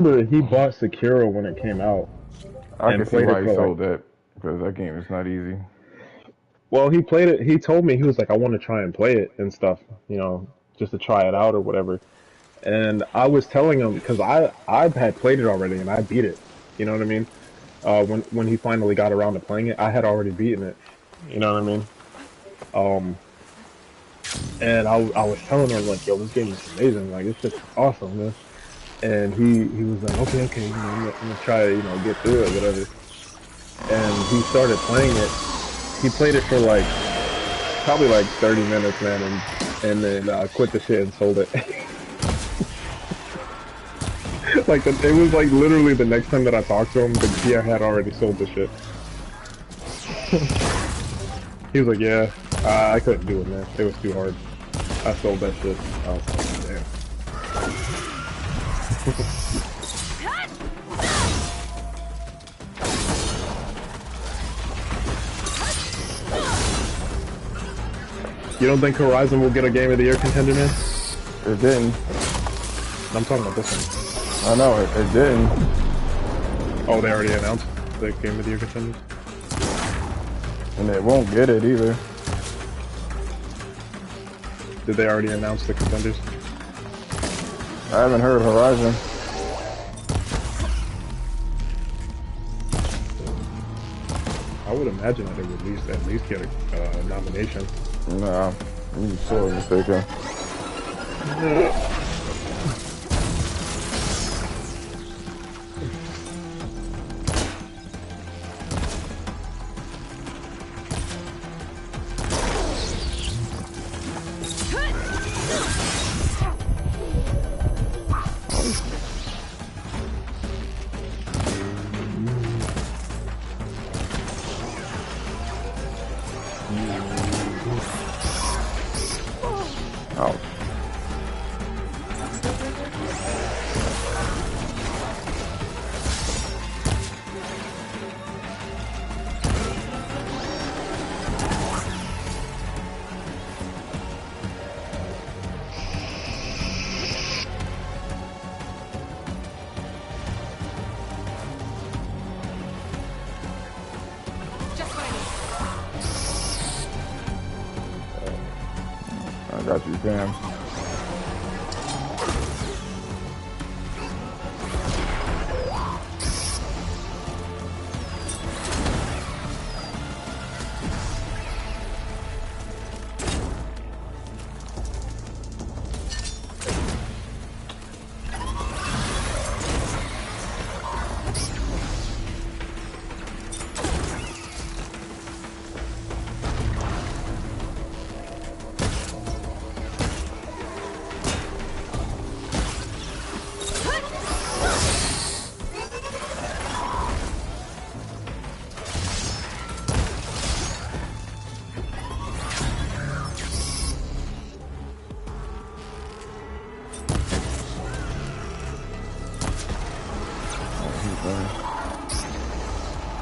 remember he bought Sekiro when it came out I and can see played it why he for like. sold that because that game is not easy. Well, he played it. He told me he was like, I want to try and play it and stuff, just to try it out or whatever. And I was telling him because I had played it already and I beat it. You know what I mean? When he finally got around to playing it, I had already beaten it. You know what I mean? Um, and I was telling him like, yo, this game is amazing. Like, it's just awesome, man. And he was like, okay, okay, I'm gonna try to get through it, whatever. And he started playing it. He played it for like probably like 30 minutes, man, and then quit the shit and sold it. Like it was like literally the next time that I talked to him, he had already sold the shit. He was like, yeah, I couldn't do it, man. It was too hard. I sold that shit. I was like, damn. You don't think Horizon will get a Game of the Year contender, man? It didn't. I'm talking about this one. I know it didn't. Oh, they already announced the Game of the Year contenders? And it won't get it either. Did they already announce the contenders? I haven't heard Horizon. I would imagine that it would at least get a nomination. Nah, you're so mistaken. Ouch. I got you, fam.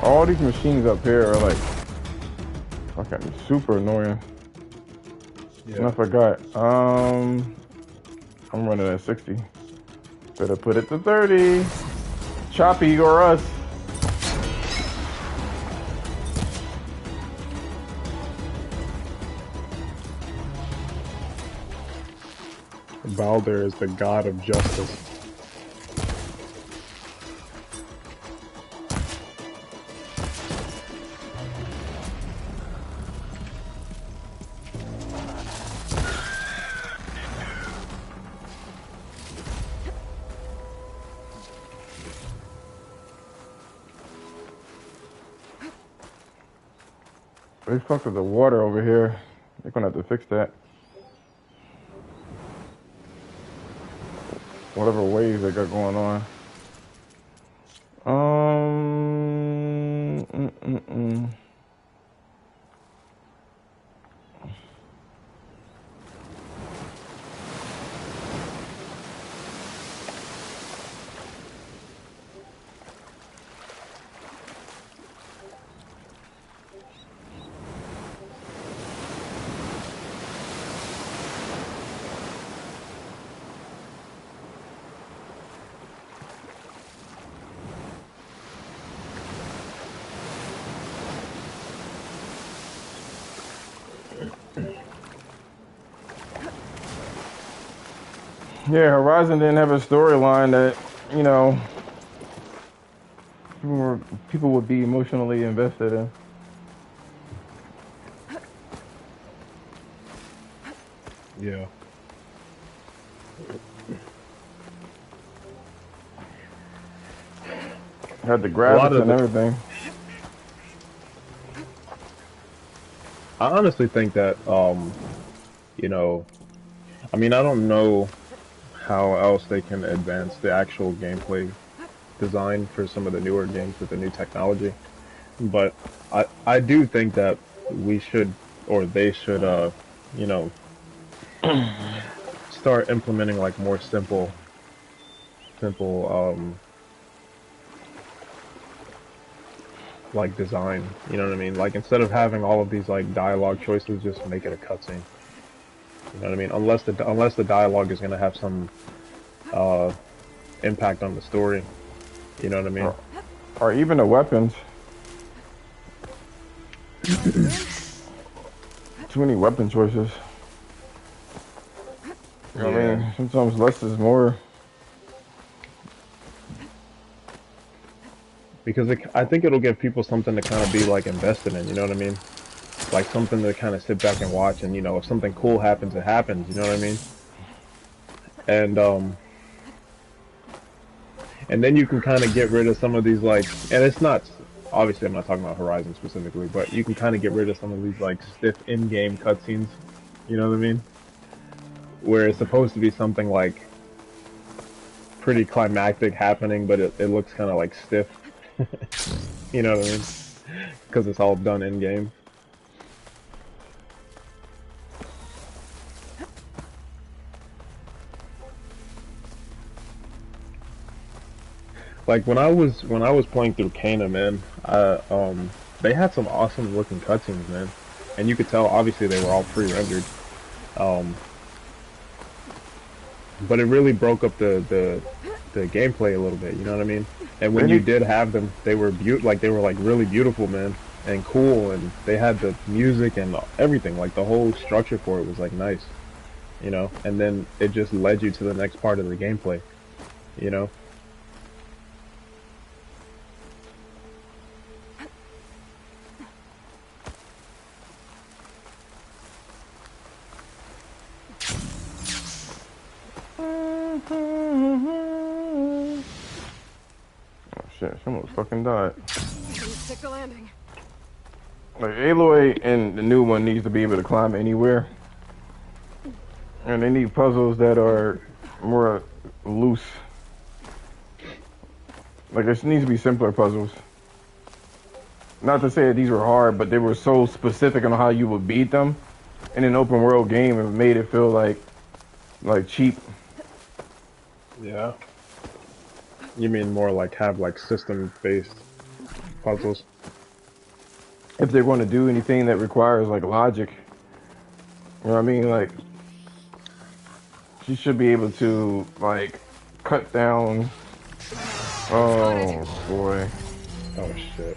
All these machines up here are like fucking super annoying. Yeah. And I forgot. I'm running at 60. Better put it to 30. Choppy or us. Balder is the god of justice. They fucked with the water over here. They're gonna have to fix that. Whatever waves they got going on. Um. Mm, mm, mm. Yeah, Horizon didn't have a storyline that, you know, people would be emotionally invested in. Yeah. Had the A lot graphics of and the, everything. I honestly think that, you know, I mean, I don't know how else they can advance the actual gameplay design for some of the newer games with the new technology. But I do think that we should, or they should, you know, start implementing like more simple, like design. You know what I mean? Like instead of having all of these like dialogue choices, just make it a cutscene. You know what I mean? Unless the dialogue is gonna have some uh impact on the story. You know what I mean? Or even the weapons. Too many weapon choices. You know what I Yeah. mean? Sometimes less is more. Because I think it'll give people something to kind of be like invested in. You know what I mean? Like something to kind of sit back and watch, and you know, if something cool happens, it happens. You know what I mean? And and then you can kind of get rid of some of these like, and it's not obviously I'm not talking about Horizon specifically, but you can kind of get rid of some of these like stiff in-game cutscenes. You know what I mean? Where it's supposed to be something like pretty climactic happening, but it looks kind of like stiff. You know what I mean? Because it's all done in game. Like when I was playing through Kana, man, they had some awesome looking cutscenes, man, and you could tell obviously they were all pre-rendered. Um, but it really broke up the gameplay a little bit. You know what I mean? And They when you need did have them, they were like really beautiful, man, and cool, and they had the music and everything. Like the whole structure for it was like nice, you know. And then it just led you to the next part of the gameplay, you know. Oh shit, she almost fucking died. Stick the landing. Like Aloy and the new one needs to be able to climb anywhere. And they need puzzles that are more loose. Like there needs to be simpler puzzles. Not to say that these were hard, but they were so specific on how you would beat them in an open world game. It made it feel like cheap. Yeah. You mean more like have like system-based puzzles? If they're going to do anything that requires like logic, you know what I mean? Like she should be able to like cut down. Oh boy. Oh shit.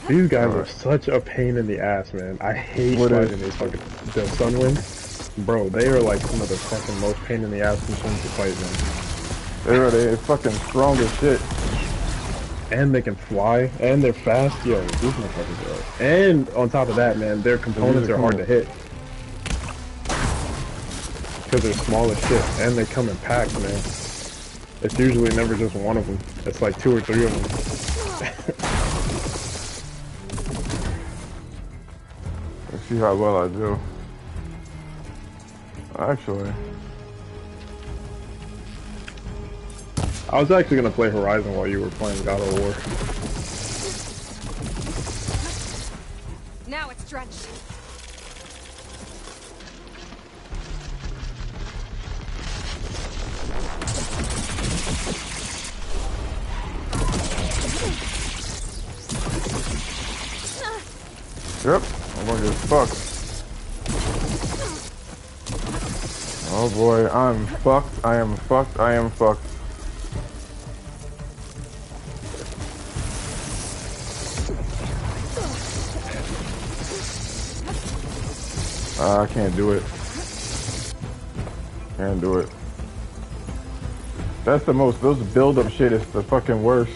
These guys All are right. such a pain in the ass, man. I hate What is? fighting these fucking the Sunwinds. Bro, they are like some of the fucking most pain in the ass machines to fight, They're fucking strong as shit. man. And they can fly, and they're fast. Yo, these motherfuckers are. And on top of that, man, their The music components are hard coming. to hit. Because they're small as shit, and they come in packs, man. It's usually never just one of them. It's like two or three of them. Let's see how well I do. Actually, I was actually gonna play Horizon while you were playing God of War. Now it's drenched. yep, I'm gonna get fucked. Oh boy, I'm fucked. I am fucked. I am fucked. I can't do it. Can't do it. That's the most. Those build-up shit is the fucking worst.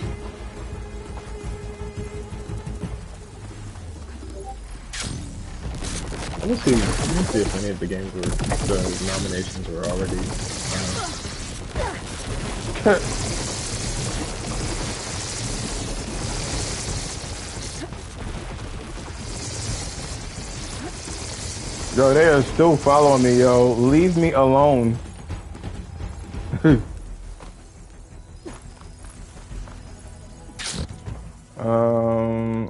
Let me see if any of the games were the nominations were already. Yo, they are still following me, yo. Leave me alone.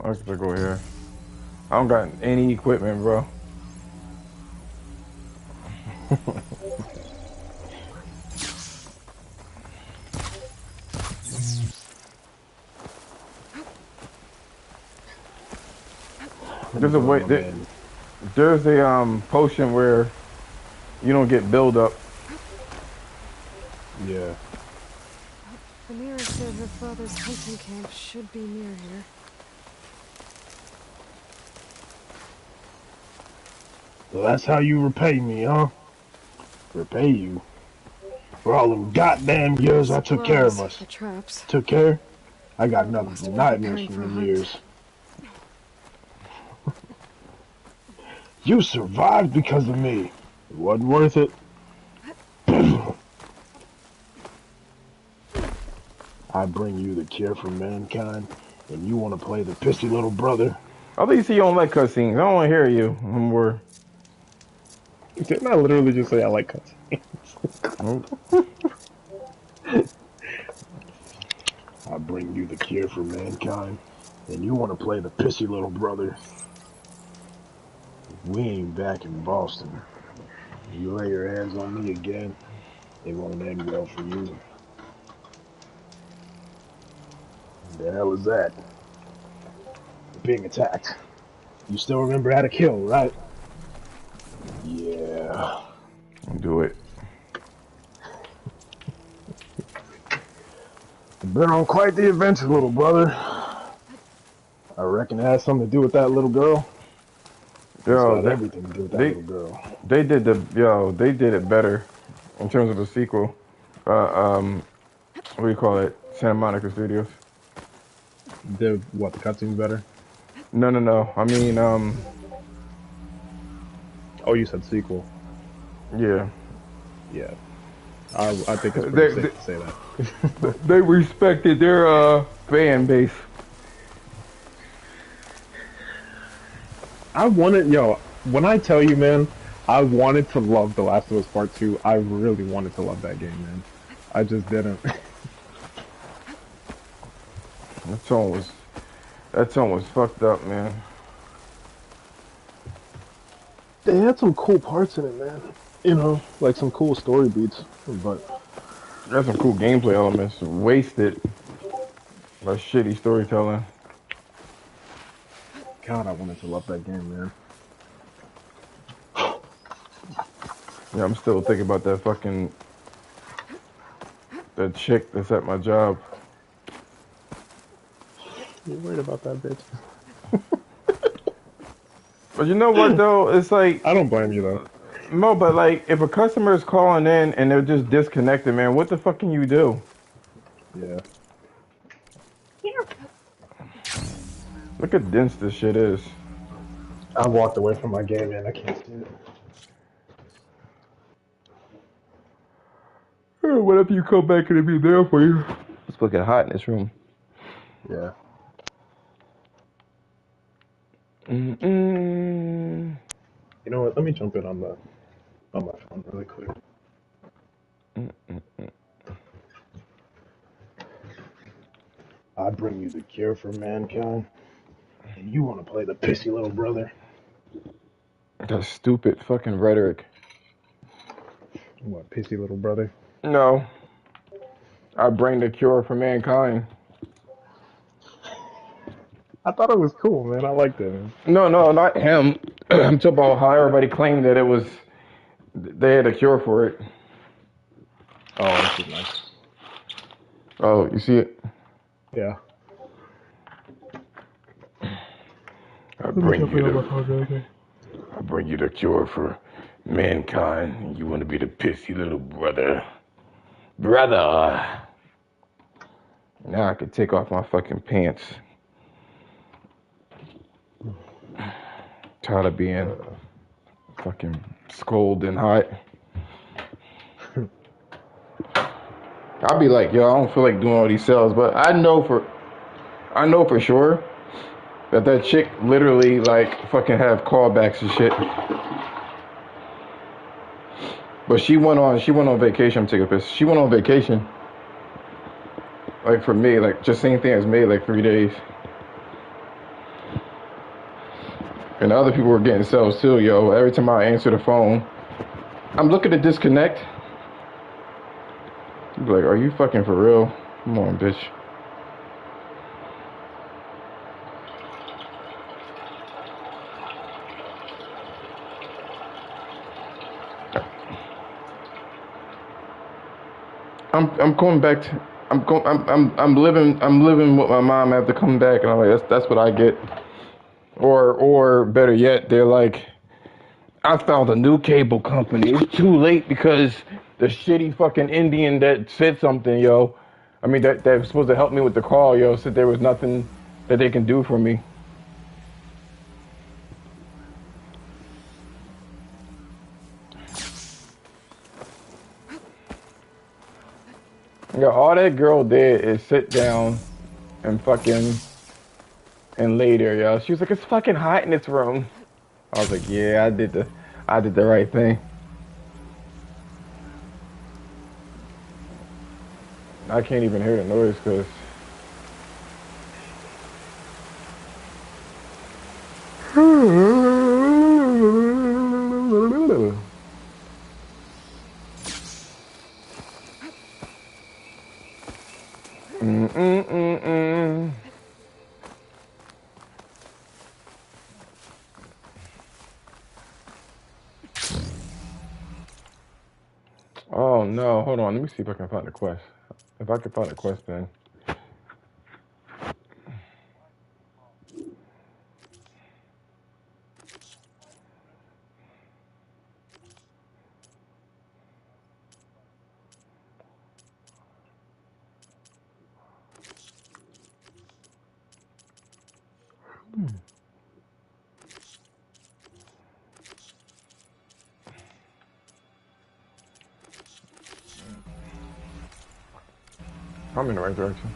I should go here. I don't got any equipment, bro. There's a way. There's a potion where you don't get build up. Yeah. Amira said her father's hunting camp should be near here. So that's how you repay me, huh? Repay you? For all them goddamn years I took care of us. The traps. Took care? I got nothing Lost but one nightmares preparing from for a them hunt. years. You survived because of me. It wasn't worth it. I bring you the cure for mankind, and you want to play the pissy little brother. At least you don't like cutscenes. I don't want to hear you more. Didn't I literally just say I like Nope. cutscenes? I bring you the cure for mankind, and you want to play the pissy little brother. We ain't back in Boston. You lay your hands on me again, it won't end well for you. The hell is that? We're being attacked. You still remember how to kill, right? Yeah. Do it. Been on quite the adventure, little brother. I reckon it has something to do with that little girl. It's Yo, got everything to do with that they little girl. they did they did it better in terms of the sequel. What do you call it? Santa Monica Studios. Did what, the cutscenes better? No. I mean, Oh, you said sequel. yeah. Yeah. I think it's pretty They, safe they to say that. they respected their fan base. I wanted, when I tell you, man, I wanted to love The Last of Us Part 2. I really wanted to love that game, man. I just didn't. That song was fucked up, man. They had some cool parts in it, man. Like some cool story beats, but There's some cool gameplay elements. Wasted by shitty storytelling. God, I wanted to love that game, man. Yeah, I'm still thinking about that chick that's at my job. You worried about that bitch? But you know what though? It's like I don't blame you though. no, but like if a customer is calling in and they're just disconnected, man, what the fuck can you do? Yeah. Look how dense this shit is. I walked away from my game, man. I can't see it. What if you come back and it be there for you? It's fucking hot in this room. Yeah. Mm-mm. You know what? Let me jump in on my phone really quick. I bring you the cure for mankind, and you want to play the pissy little brother. That stupid fucking rhetoric. What, pissy little brother? No. I bring the cure for mankind. I thought it was cool, man. I liked it, man. No, not him. I'm talking about how everybody claimed that they had a cure for it. Oh, this is nice. Oh, you see it? Yeah. I Let me bring jump you in on the my phone really quick. I bring you the cure for mankind. You want to be the pissy little brother. Brother. Now I can take off my fucking pants. Tired of being fucking scolded and hot. I'll be like, yo, I don't feel like doing all these sales, but I know for sure that chick literally like fucking have callbacks and shit. But she went on vacation. I'm taking a piss. She went on vacation. Like for me, like just same thing as me, like 3 days. And the other people were getting sales too, yo. Every time I answer the phone, I'm looking to disconnect. I'm like, are you fucking for real? Come on, bitch. I'm going back to I'm living with my mom after coming back, and I'm like that's what I get. Or better yet, they're like, I found a new cable company. It's too late because the shitty fucking Indian that said something, yo. I mean that was supposed to help me with the call, yo, said there was nothing that they can do for me. Yo, all that girl did is sit down and fucking and lay there, yo. She was like, it's fucking hot in this room. I was like, yeah, I did the right thing. I can't even hear the noise because Oh no, hold on. Let me see if I can find the quest. If I can find the quest, then. I'm in the right direction.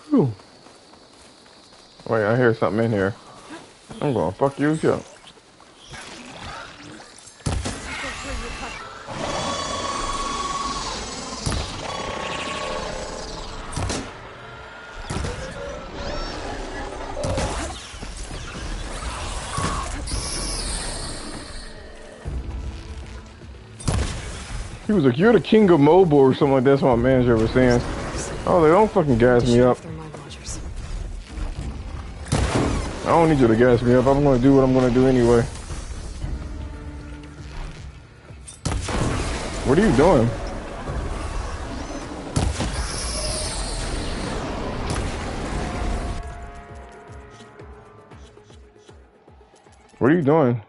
Whew. Wait, I hear something in here. I'm gonna fuck you up. He was like, you're the king of mobile or something like that. That's what my manager was saying. Oh, they don't fucking gas me up. I don't need you to gas me up. I'm gonna do what I'm gonna do anyway. What are you doing? What are you doing?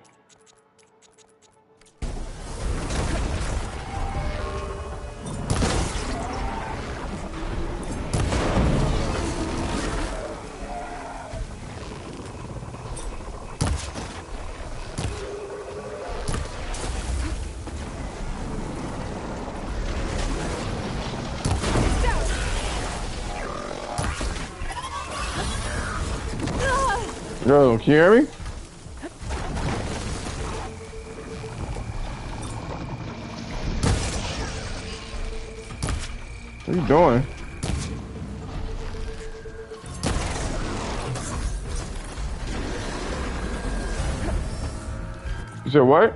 Yo, can you hear me? What are you doing? You said what?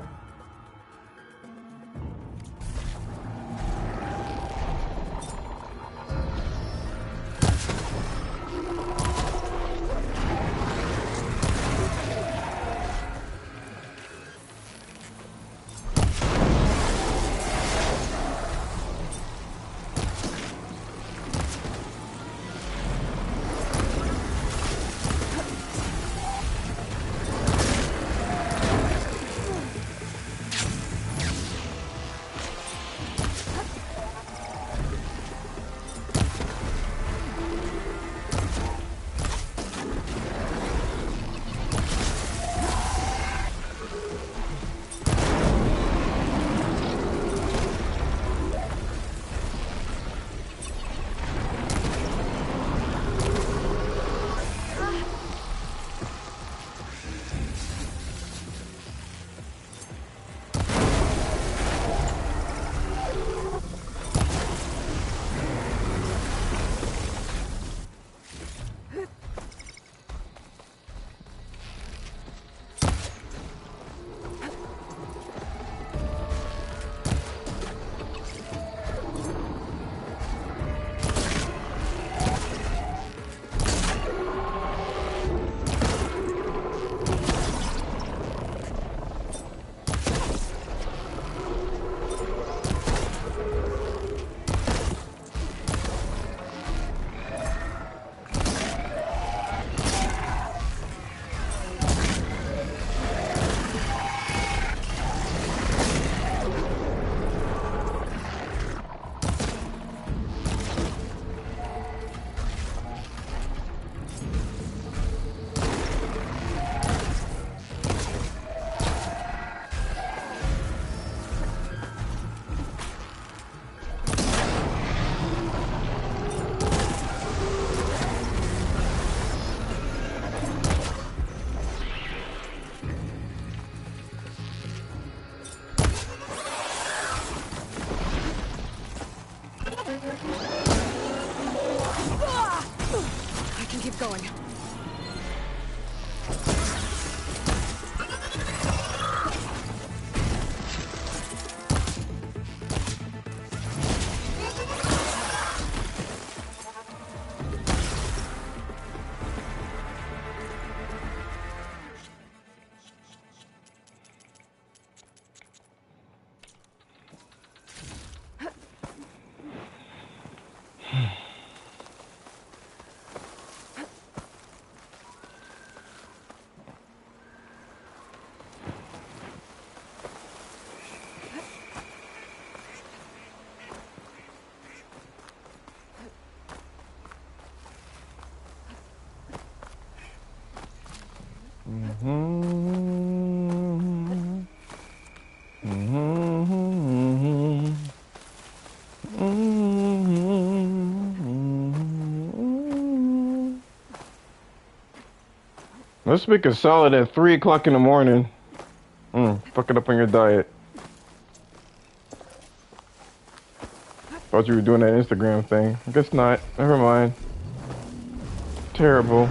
Mm-hmm. Mm-hmm. Mm-hmm. Let's make a salad at 3 o'clock in the morning. Fuck it up on your diet. Thought you were doing that Instagram thing. I guess not. Never mind. Terrible.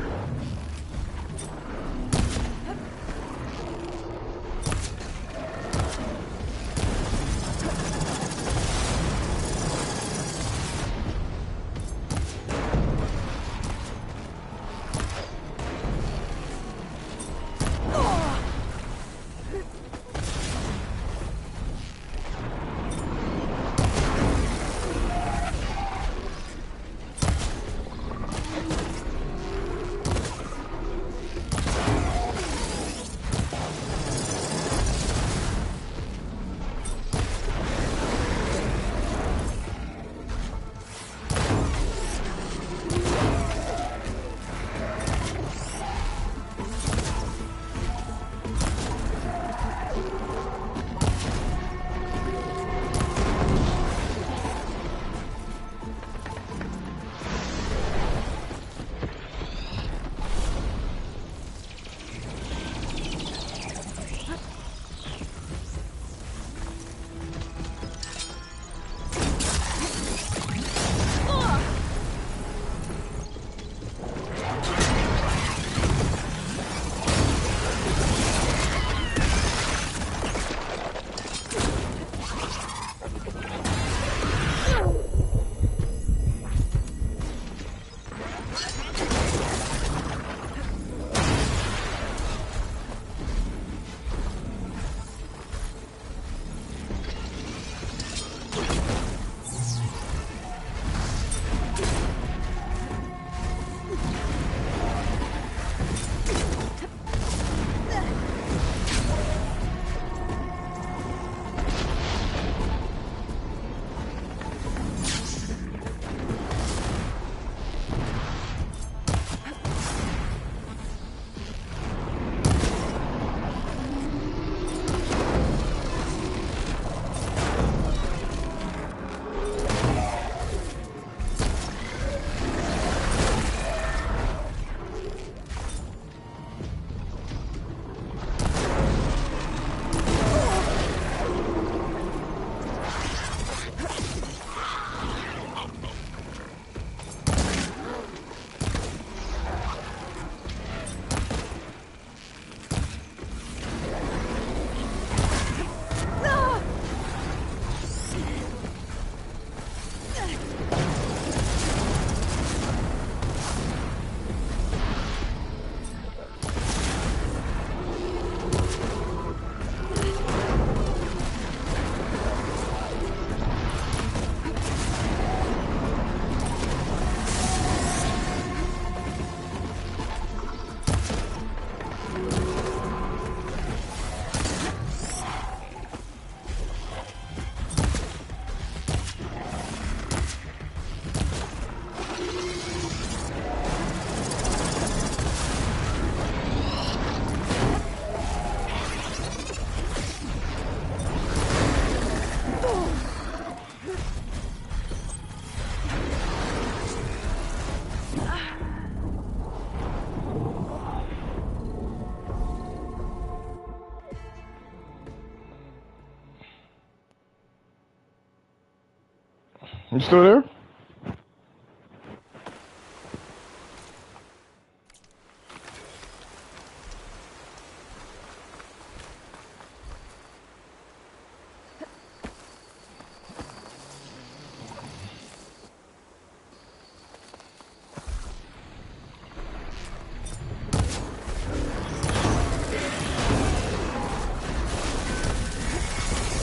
You still there?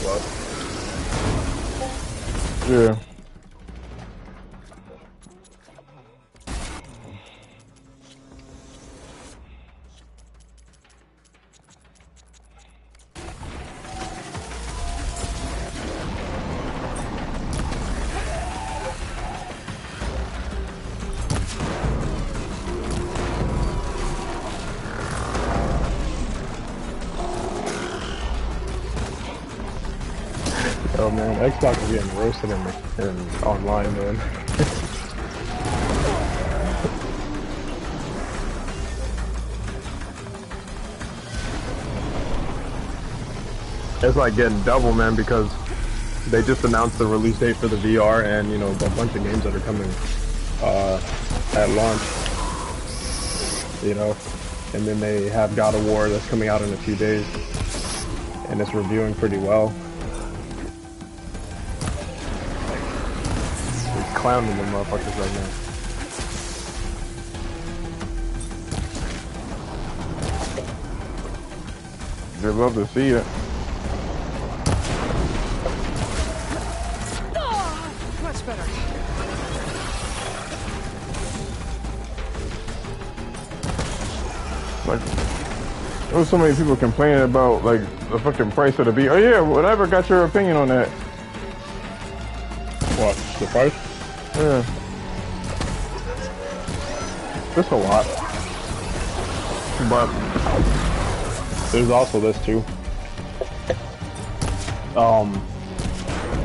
What? Yeah. though, man. Xbox is getting roasted in online, man. It's like getting double, man, because they just announced the release date for the VR and, you know, a bunch of games that are coming at launch, you know, and then they have God of War that's coming out in a few days, and it's reviewing pretty well. It's clowning them motherfuckers right now. They'd love to see it. Much better. Like, there was so many people complaining about like the fucking price of the VR. Oh yeah, whatever. Got your opinion on that? What, the price? Yeah. It's a lot. But there's also this too.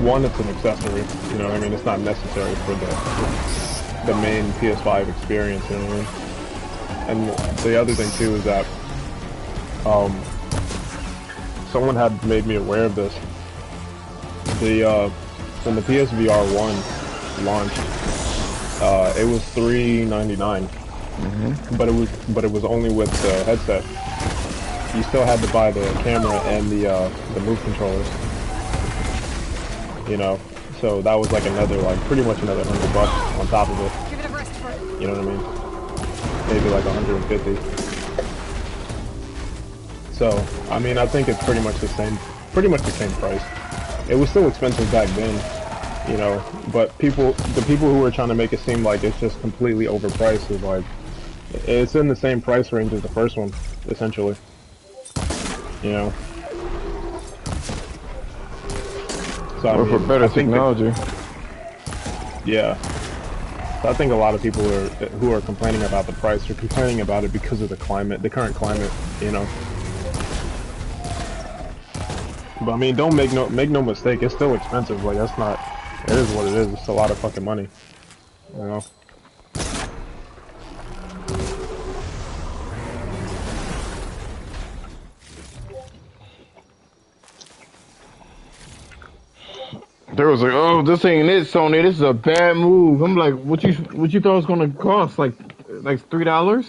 One, it's an accessory, you know what I mean? It's not necessary for the main PS5 experience, you know what I mean? And the other thing too is that someone had made me aware of this. When the PSVR 1 launched, it was $399. But it was only with the headset. You still had to buy the camera and the Move controllers. You know, so that was like another, like pretty much another $100 on top of it. Give it a rest for it. You know what I mean? Maybe like 150. So I mean, I think it's pretty much the same price. It was still expensive back then, you know, but the people who were trying to make it seem like it's just completely overpriced is like, it's in the same price range as the first one, essentially. You know. So, I Or for mean, better technology. Yeah. So I think a lot of people who are complaining about the price are complaining about it because of the current climate, you know. But I mean, don't make no mistake, it's still expensive. Like, it is what it is. It's a lot of fucking money, you know. They was like, "Oh, this ain't it, Sony. This is a bad move." I'm like, "What you thought it was gonna cost? Like $3?"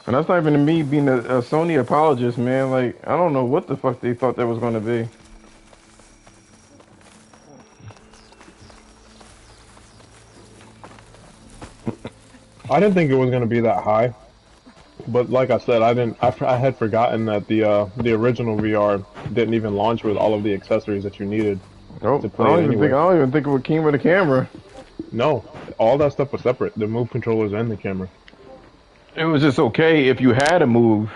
And that's not even me being a Sony apologist, man. Like, I don't know what the fuck they thought that was gonna be. I didn't think it was gonna be that high, but like I said, I had forgotten that the original VR didn't even launch with all of the accessories that you needed Nope. to play it anyway. I don't even think it came with a camera. No, all that stuff was separate. The Move controllers and the camera. It was just okay if you had a move.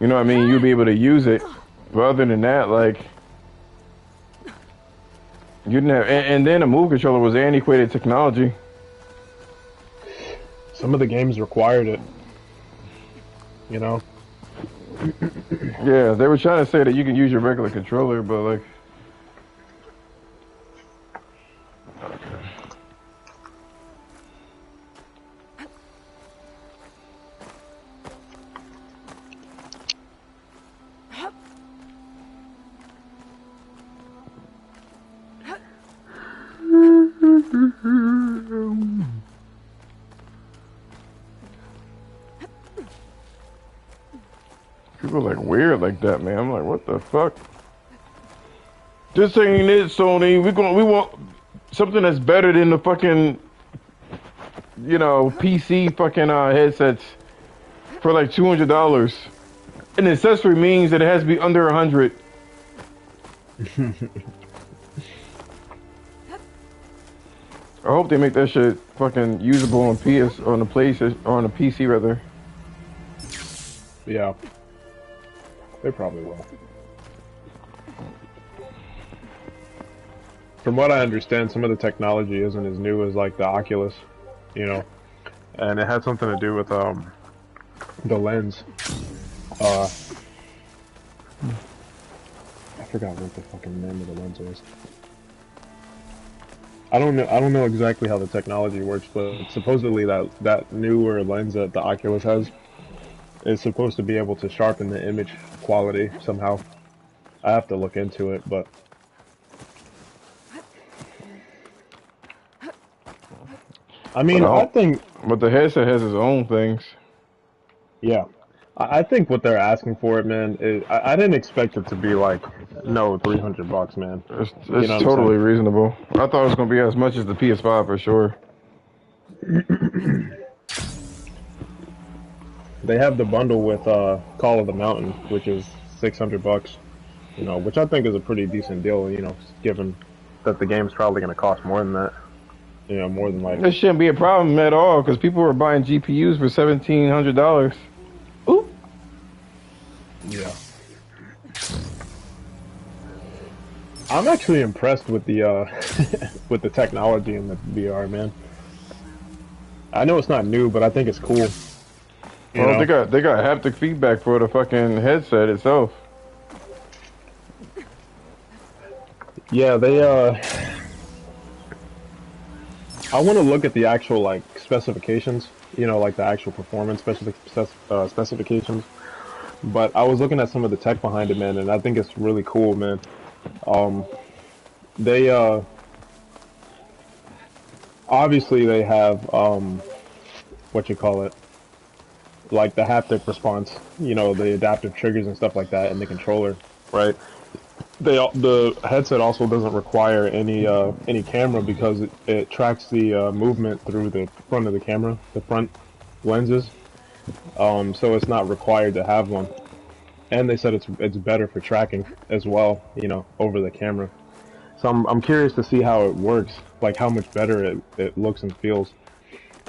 You know what I mean? You'd be able to use it. But other than that, like, you didn't have. And then a move controller was antiquated technology. Some of the games required it. You know? Yeah, they were trying to say that you can use your regular controller, but like. People like weird like that, man. I'm like, what the fuck? This ain't it, Sony. We want something that's better than the fucking, you know, PC fucking headsets for like $200. An accessory means that it has to be under 100. I hope they make that shit fucking usable on the PlayStation, or on the PC rather. Yeah. They probably will. From what I understand, some of the technology isn't as new as like the Oculus, you know, and it had something to do with the lens. I forgot what the fucking name of the lens was. I don't know. I don't know exactly how the technology works, but supposedly that newer lens that the Oculus has is supposed to be able to sharpen the image quality somehow. I have to look into it, but I But mean, I I don't. think, But the headset has its own things. yeah, I think what they're asking for it, man, is I didn't expect it to be like no $300, man. You It's know what I'm saying? totally reasonable. I thought it was gonna be as much as the PS5 for sure. They have the bundle with Call of the Mountain, which is $600. You know, which I think is a pretty decent deal. You know, given that the game's probably going to cost more than that. You know, more than like, This shouldn't be a problem at all because people were buying GPUs for $1,700. Ooh. yeah. I'm actually impressed with the with the technology in the VR, man. I know it's not new, but I think it's cool. You Well, know, they got haptic feedback for the fucking headset itself. yeah, they I want to look at the actual like specifications. You know, like the actual performance specifications. But I was looking at some of the tech behind it, man, and I think it's really cool, man. Um, they obviously they have what you call it, like the haptic response, you know, the adaptive triggers and stuff like that in the controller, right? The headset also doesn't require any camera because it tracks the movement through the front of the camera, the front lenses. So it's not required to have one. And they said it's better for tracking as well, you know, over the camera. So I'm curious to see how it works, like how much better it looks and feels.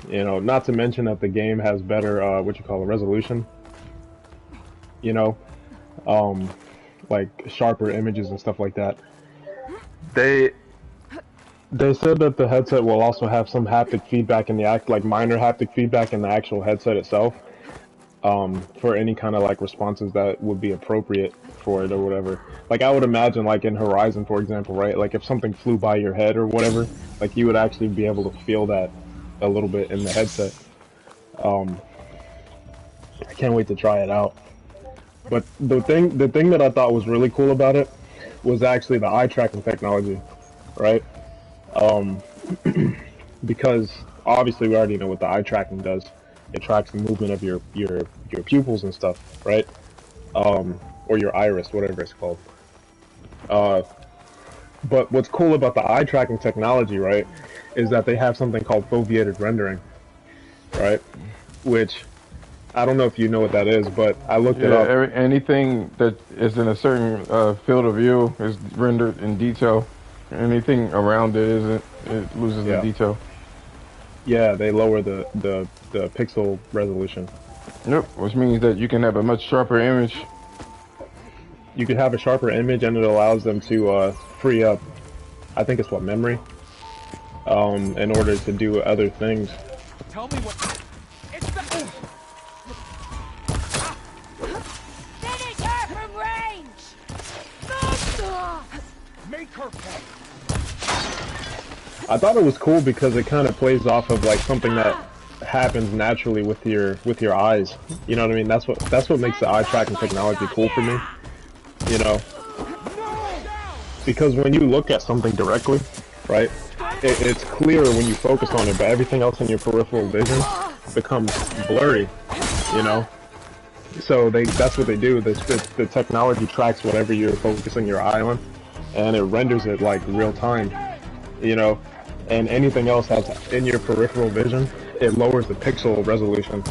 You know, not to mention that the game has better what you call a resolution. You know, um, like sharper images and stuff like that. They they said that the headset will also have some haptic feedback in the act, like minor haptic feedback in the actual headset itself, for any kind of like responses that would be appropriate for it or whatever. Like I would imagine, like in Horizon, for example, right? Like if something flew by your head or whatever, like you would actually be able to feel that a little bit in the headset. Um, I can't wait to try it out. But the thing that I thought was really cool about it was actually the eye tracking technology, right? Um, because obviously we already know what the eye tracking does. It tracks the movement of your pupils and stuff, right? Or your iris, whatever it's called. Uh, but what's cool about the eye tracking technology, right, is that they have something called foveated rendering, right? Which I don't know if you know what that is, but I looked it Yeah, up. anything that is in a certain field of view is rendered in detail. Anything around it isn't. It loses the Yeah, detail. yeah, they lower the pixel resolution. Yep, which means that you can have a much sharper image. You could have a sharper image, and it allows them to free up, I think it's what, memory, in order to do other things. Tell me what. It's the. Finish her from range! Make her pay. I thought it was cool because it kind of plays off of like something that happens naturally with your eyes. You know what I mean? That's what makes the eye tracking technology cool for me. You know, because when you look at something directly, right, it's clear when you focus on it, but everything else in your peripheral vision becomes blurry. You know, so that's what they do. The technology tracks whatever you're focusing your eye on, and it renders it like real time. You know, and anything else that's in your peripheral vision, it lowers the pixel resolution.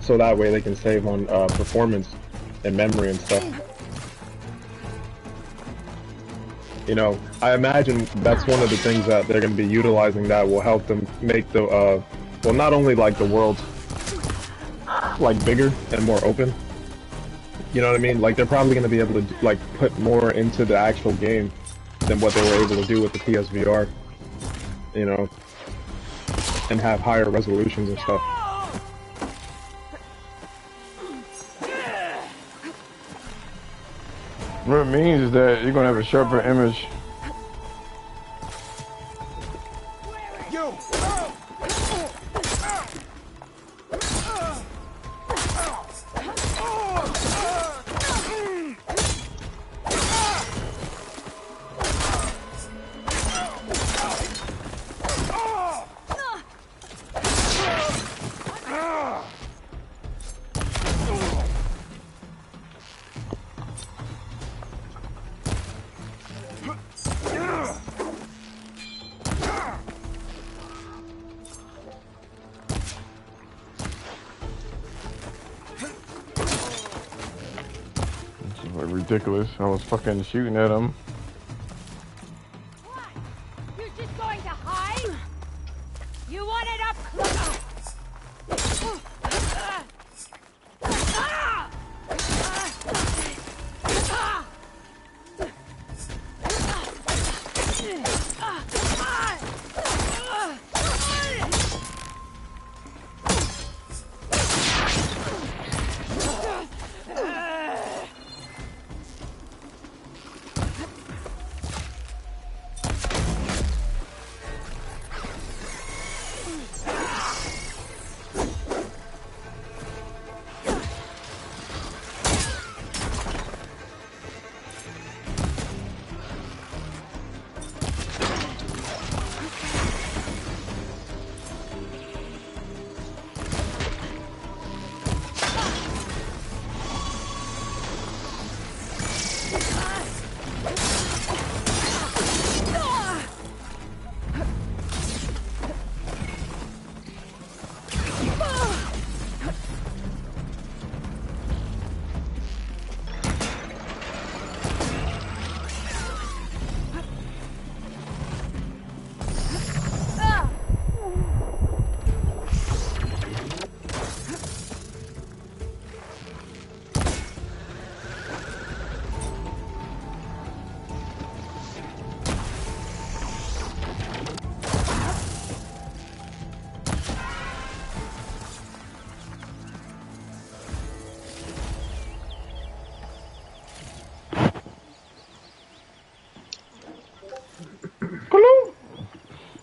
So that way they can save on performance and memory and stuff. You know, I imagine that's one of the things that they're going to be utilizing that will help them make the, well, not only like the world like bigger and more open. You know what I mean? Like they're probably going to be able to like put more into the actual game than what they were able to do with the PSVR. You know, and have higher resolutions and stuff. What it means is that you're gonna have a sharper image. You! It's like ridiculous. I was fucking shooting at him. What? You're just going to hide? You want it up close?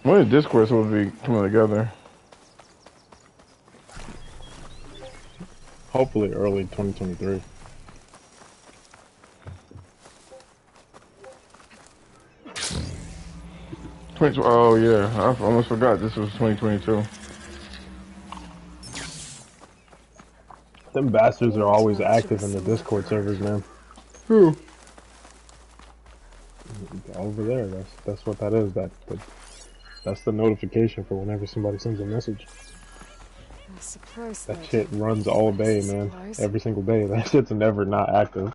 When is Discord supposed to be coming together? Hopefully early 2023. Oh yeah, I almost forgot this was 2022. Them bastards are always Told you active in the some of Discord servers, man. Who? Over there, that's what that is. That's the notification for whenever somebody sends a message. I suppose That shit runs all day, man. Every single day. That shit's never not active.